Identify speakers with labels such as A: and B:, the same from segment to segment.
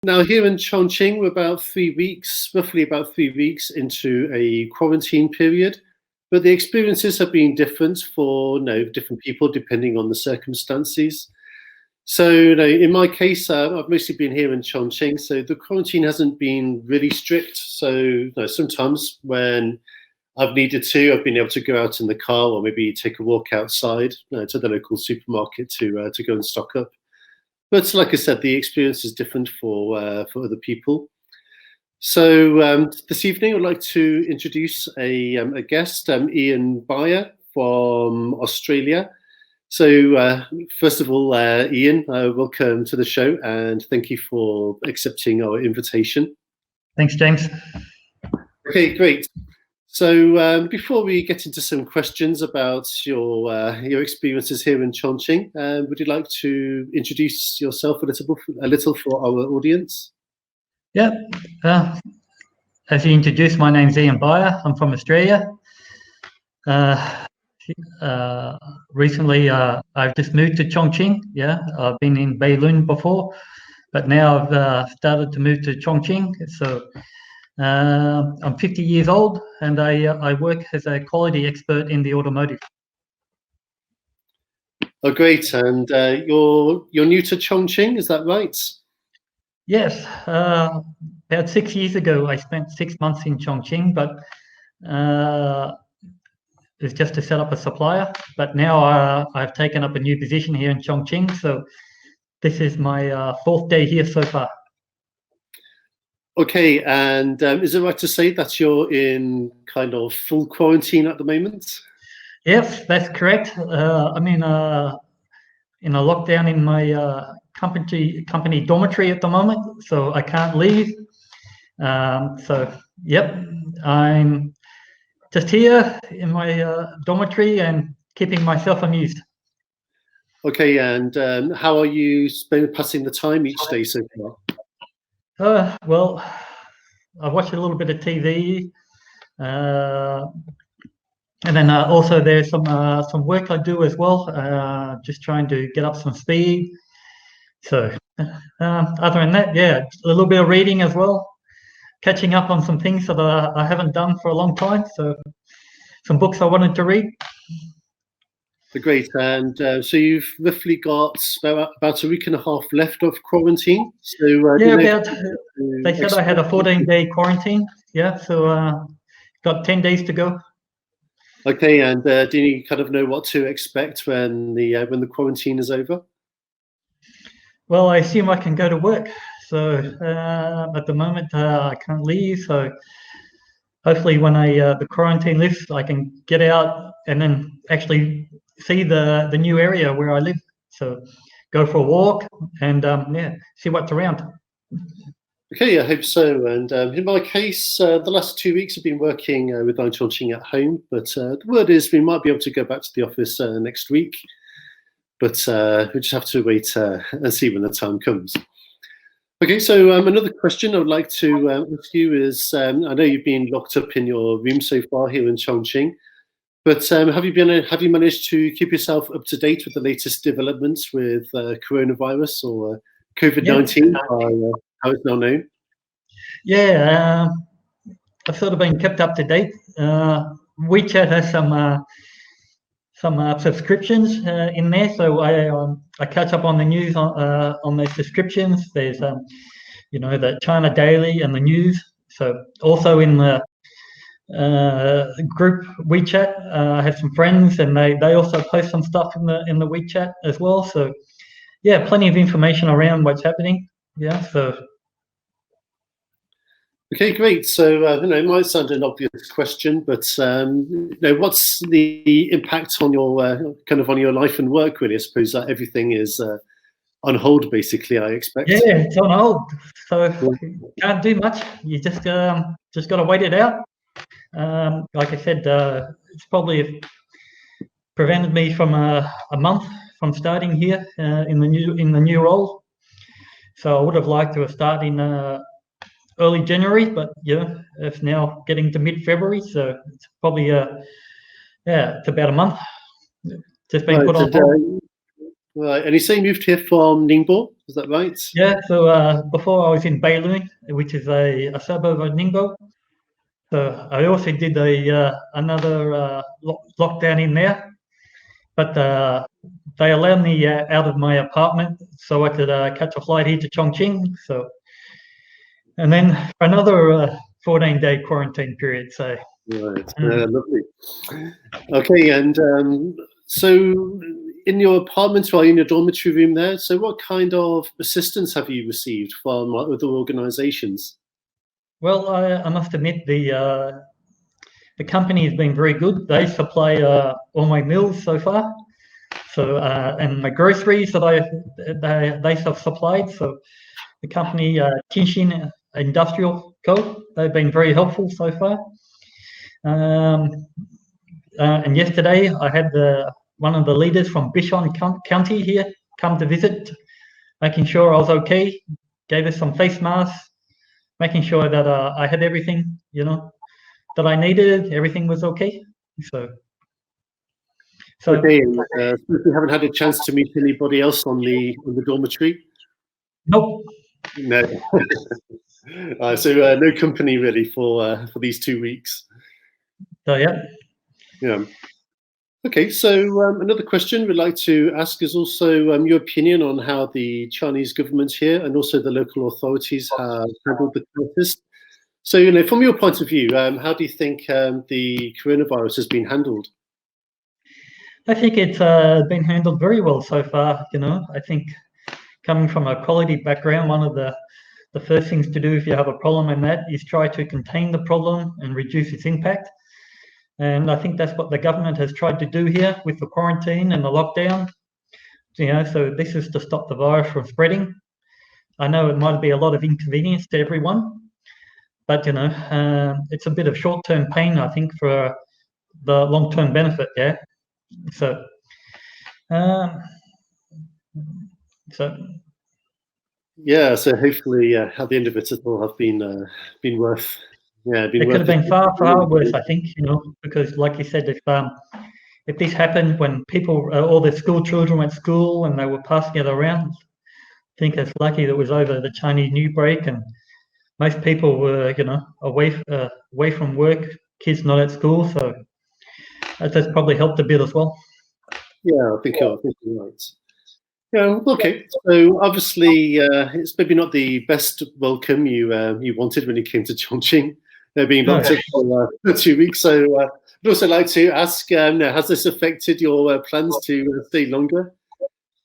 A: Now, here in Chongqing, we're roughly about 3 weeks into a quarantine period, but the experiences have been different for different people depending on the circumstances. So, in my case, I've mostly been here in Chongqing, so the quarantine hasn't been really strict. So, sometimes when I've needed to, I've been able to go out in the car or maybe take a walk outside to the local supermarket to go and stock up. But like I said, the experience is different for other people. So this evening, I'd like to introduce a guest, Ian Bayer from Australia. So first of all, Ian, welcome to the show, and thank you for accepting our invitation.
B: Thanks, James.
A: Okay, great. So before we get into some questions about your experiences here in Chongqing, would you like to introduce yourself a little for our audience?
B: Yeah. As you introduced, my name's Ian Bayer. I'm from Australia. Recently, I've just moved to Chongqing. Yeah, I've been in Beilun before, but now I've started to move to Chongqing. So I'm 50 years old, and I work as a quality expert in the automotive.
A: Oh, great! And you're new to Chongqing, is that right?
B: Yes. About 6 years ago, I spent 6 months in Chongqing, but it's just to set up a supplier. But now I've taken up a new position here in Chongqing, so this is my fourth day here so far.
A: Okay, and is it right to say that you're in kind of full quarantine at the moment?
B: Yes, that's correct. I'm in a lockdown in my company dormitory at the moment, so I can't leave. So, yep, I'm just here in my dormitory and keeping myself amused.
A: Okay, and how are you passing the time each day so far?
B: Well, I watch a little bit of TV, and then also there's some work I do as well, just trying to get up some speed. So other than that, yeah, a little bit of reading as well, catching up on some things that I haven't done for a long time. So some books I wanted to read.
A: Great, and so you've roughly got about a week and a half left of quarantine. So
B: yeah, they said I had a 14-day quarantine. Yeah, so got 10 days to go.
A: Okay, and do you kind of know what to expect when the quarantine is over?
B: Well, I assume I can go to work. So at the moment, I can't leave. So hopefully, when the quarantine lifts, I can get out and then actually see the new area where I live. So go for a walk and yeah, see what's around.
A: Okay, I hope so. And in my case, the last 2 weeks I've been working with iChongqing at home, but the word is we might be able to go back to the office next week, but we just have to wait and see when the time comes. Okay, so another question I would like to ask you is, I know you've been locked up in your room so far here in Chongqing, but have you managed to keep yourself up to date with the latest developments with coronavirus or COVID-19?
B: Yeah.
A: How it's now known?
B: Yeah, I've sort of been kept up to date. WeChat has some subscriptions in there, so I catch up on the news on those subscriptions. There's the China Daily and the news. So also in the group WeChat, I have some friends, and they also post some stuff in the WeChat as well. So yeah, plenty of information around what's happening. Yeah, so.
A: Okay, great. So it might sound an obvious question, but what's the impact on your on your life and work? Really, I suppose that everything is on hold, basically. I expect.
B: Yeah, it's on hold, so can't do much. You just got to wait it out. Like I said, it's probably prevented me from a month from starting here in the new role. So I would have liked to have started in early January, but yeah, it's now getting to mid-February, so it's probably it's about a month. just been put on hold.
A: Right, and you say you moved here from Ningbo, is that right?
B: Yeah, so before I was in Beilun, which is a suburb of Ningbo. So I also did another lockdown in there, but they allowed me out of my apartment so I could catch a flight here to Chongqing. So, and then for another 14-day quarantine period. So,
A: Right, lovely. Okay, and so in your apartment or in your dormitory room there, so what kind of assistance have you received from other organisations?
B: well, I must admit the company has been very good. They supply all my meals so far. So and my groceries that they have supplied. So the company Chongqing Industrial Co. They've been very helpful so far. And yesterday I had one of the leaders from Bishon County here come to visit, making sure I was okay. Gave us some face masks, making sure that I had everything, that I needed. Everything was okay. So
A: Okay, and you haven't had a chance to meet anybody else on the dormitory?
B: nope.
A: No. So no company really for these 2 weeks.
B: So yeah.
A: Yeah. Okay, so another question we'd like to ask is also your opinion on how the Chinese government here and also the local authorities have handled the crisis. So, from your point of view, how do you think the coronavirus has been handled?
B: I think it's been handled very well so far. I think coming from a quality background, one of the first things to do if you have a problem in that is try to contain the problem and reduce its impact. And I think that's what the government has tried to do here with the quarantine and the lockdown. So this is to stop the virus from spreading. I know it might be a lot of inconvenience to everyone, but it's a bit of short-term pain, I think, for the long-term benefit. Yeah. So, um, so
A: Yeah, so hopefully at the end of it, it'll have been worth. Yeah,
B: it could have been far, far worse, I think. Because like you said, if this happened when people, all the school children went to school and they were passing it around, I think it's lucky that it was over the Chinese New Break and most people were, away from work, kids not at school, so that's probably helped a bit as well.
A: Yeah, I think you're right. Yeah, okay. So obviously, it's maybe not the best welcome you wanted when you came to Chongqing. They're being locked up for 2 weeks. So I'd also like to ask, has this affected your plans to stay longer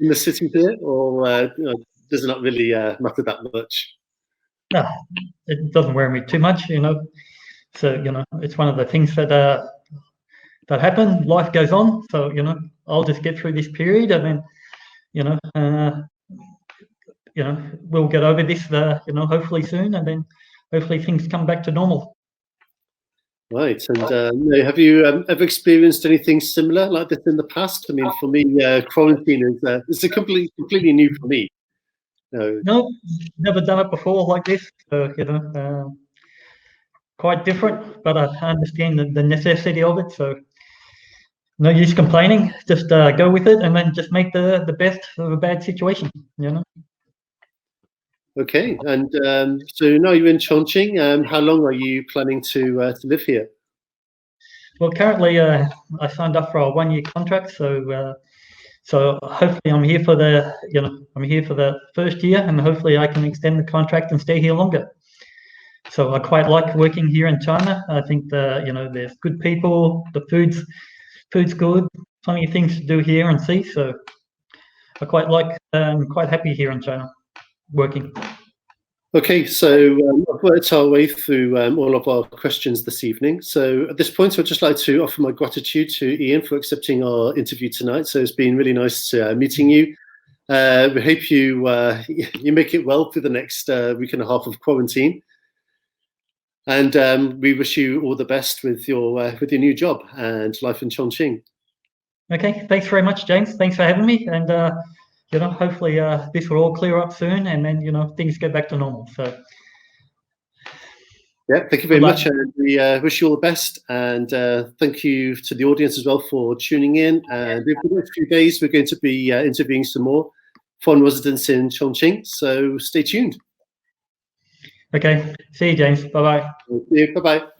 A: in the city here, or does it not really matter that much?
B: No, it doesn't worry me too much. So it's one of the things that happen. Life goes on, so I'll just get through this period, and then we'll get over this, hopefully soon, and then hopefully things come back to normal.
A: Right, and have you ever experienced anything similar like this in the past? I mean, for me, quarantine is completely new for me.
B: No, never done it before like this. Quite different, but I understand the necessity of it. So no use complaining. Just go with it, and then just make the best of a bad situation.
A: Okay, and so now you're in Chongqing. How long are you planning to live here?
B: Well, currently I signed up for a 1-year contract, so hopefully I'm here for the first year, and hopefully I can extend the contract and stay here longer. So I quite like working here in China. I think there's good people, the food's good, plenty of things to do here and see. So I quite like, quite happy here in China, working.
A: Okay, so I've worked our way through all of our questions this evening. So at this point, I'd just like to offer my gratitude to Ian for accepting our interview tonight. So it's been really nice meeting you. We hope you you make it well through the next week and a half of quarantine. And we wish you all the best with your new job and life in Chongqing.
B: Okay, thanks very much, James. Thanks for having me, and hopefully this will all clear up soon, and then things go back to normal. So.
A: Yeah, thank you very much, and we wish you all the best. And thank you to the audience as well for tuning in. And over the next few days, we're going to be interviewing some more foreign residents in Chongqing. So stay tuned.
B: Okay, see you, James. Bye bye.
A: Thank you. Bye bye.